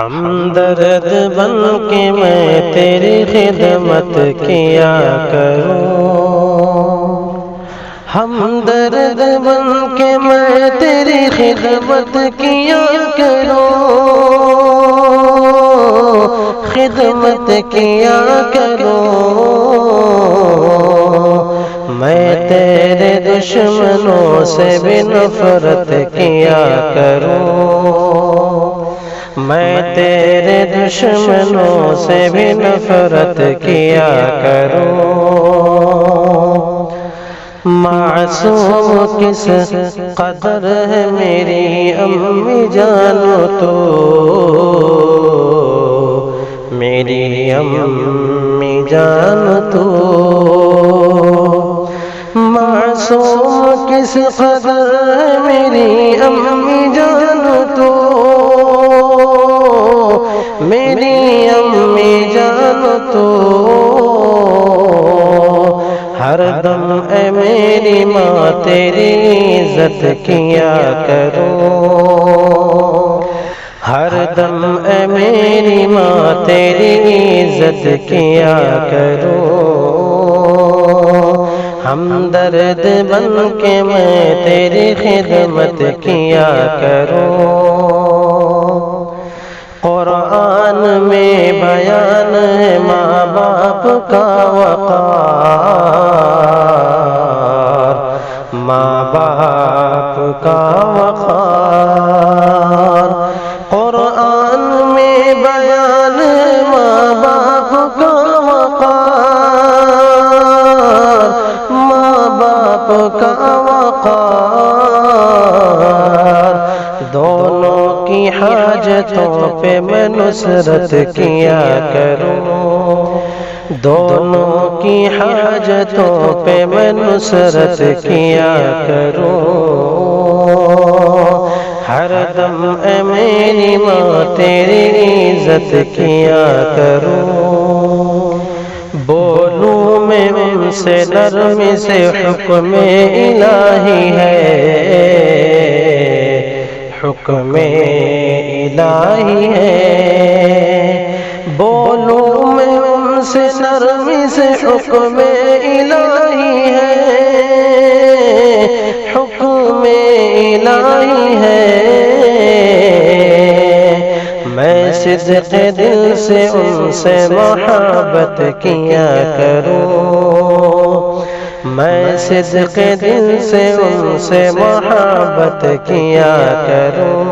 ہمدرد بن کے میں تیری خدمت کیا کروں، ہمدرد بن کے میں تیری خدمت کیا کروں، خدمت کیا کروں، میں تیرے دشمنوں سے بھی نفرت کیا کروں، میں تیرے دشمنوں سے بھی نفرت کیا کروں۔ معصوم کس قدر ہے میری امی جان تو، میری امی جان تو، معصوم کس قدر ہے میری امی جان تو، میری امی جان تو، ہر دم اے میری ماں تیری عزت کیا کروں، ہر دم اے میری ماں تیری عزت کیا کروں، ہمدرد بن کے میں تیری خدمت کیا کروں۔ قرآن میں بیان ہے ماں باپ کا وقار، ماں باپ کا وقار، قرآن میں بیان ہے ماں باپ کا وقار، ماں باپ کا وقار، دونوں کی حاجتوں پہ میں نصرت کیا کروں، دونوں کی حاجتوں پہ میں نصرت کیا کروں، ہر دم اے میری ماں تیری عزت کیا کروں، بولوں میں ان سے نرمی سے حکم الہی ہے، حکم الہی ہے، بولوں میں ان سے نرمی سے حکم الہی ہے، حکم الہی ہے، میں صدق دل سے ان سے محبت کیا کروں، میں صدق دل سے ان سے محبت کیا کروں،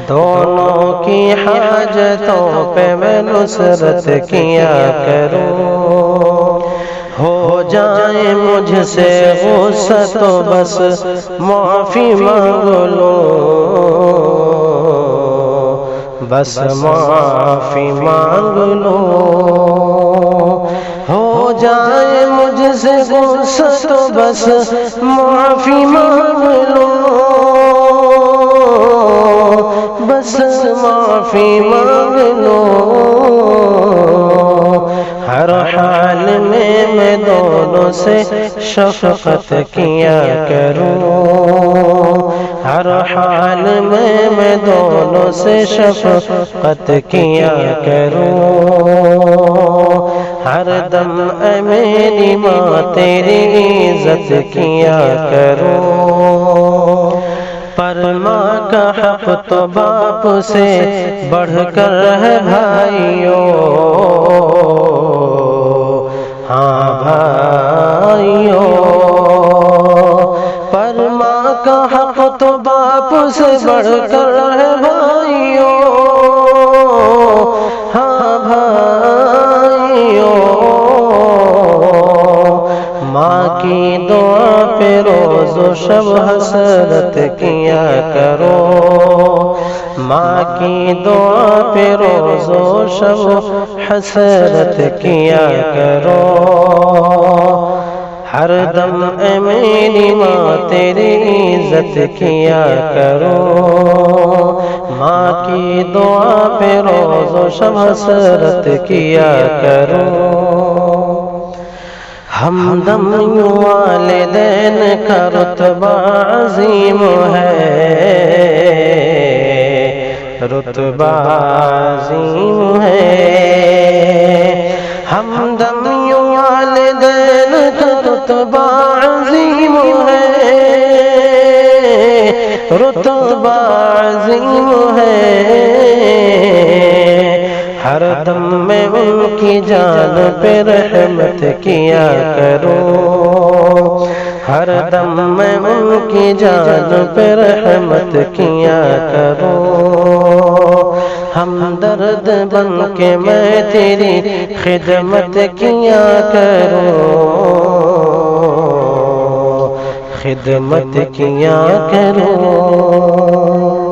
دونوں کی حاجتوں پہ میں نصرت کیا کروں، ہو جائے مجھ سے غصہ تو بس معافی مانگ لوں، بس معافی مانگ لوں، ہو جائے مجھ سے غصہ تو بس معافی مانگ لوں، بس معافی مانگ لوں، ہر حال میں دونوں سے شفقت کیا کروں، ہر حال میں دونوں سے شفقت کیا کروں، ہر دم اے میری ماں تیری عزت کیا کروں، پر ماں کا حق تو باپ سے بڑھ کر ہے بھائیوں، ہاں بھائیوں، پر ماں کا حق تو باپ سے بڑھ کر ہے بھائیوں، ہاں بھائیوں، ماں کی دعا پہ روز و شب حسرت کیا کرو، ماں کی دعا پہ روز و شب حسرت کیا کرو، ہر دم اے میری ماں تیری عزت کیا کرو، ماں کی دعا پہ روز و شب حسرت کیا کرو، ہمدم والدین کا رتبہ عظیم ہے، رتبہ عظیم ہے، ہمدم والدین کا رتبہ عظیم ہے، رتبہ عظیم ہے، ہر دم میں ان کی جان پہ رحمت کیا کرو، ہر دم میں ان کی جان پہ رحمت کیا کرو، ہم درد بن کے میں تیری خدمت کیا کروں، خدمت کیا کروں۔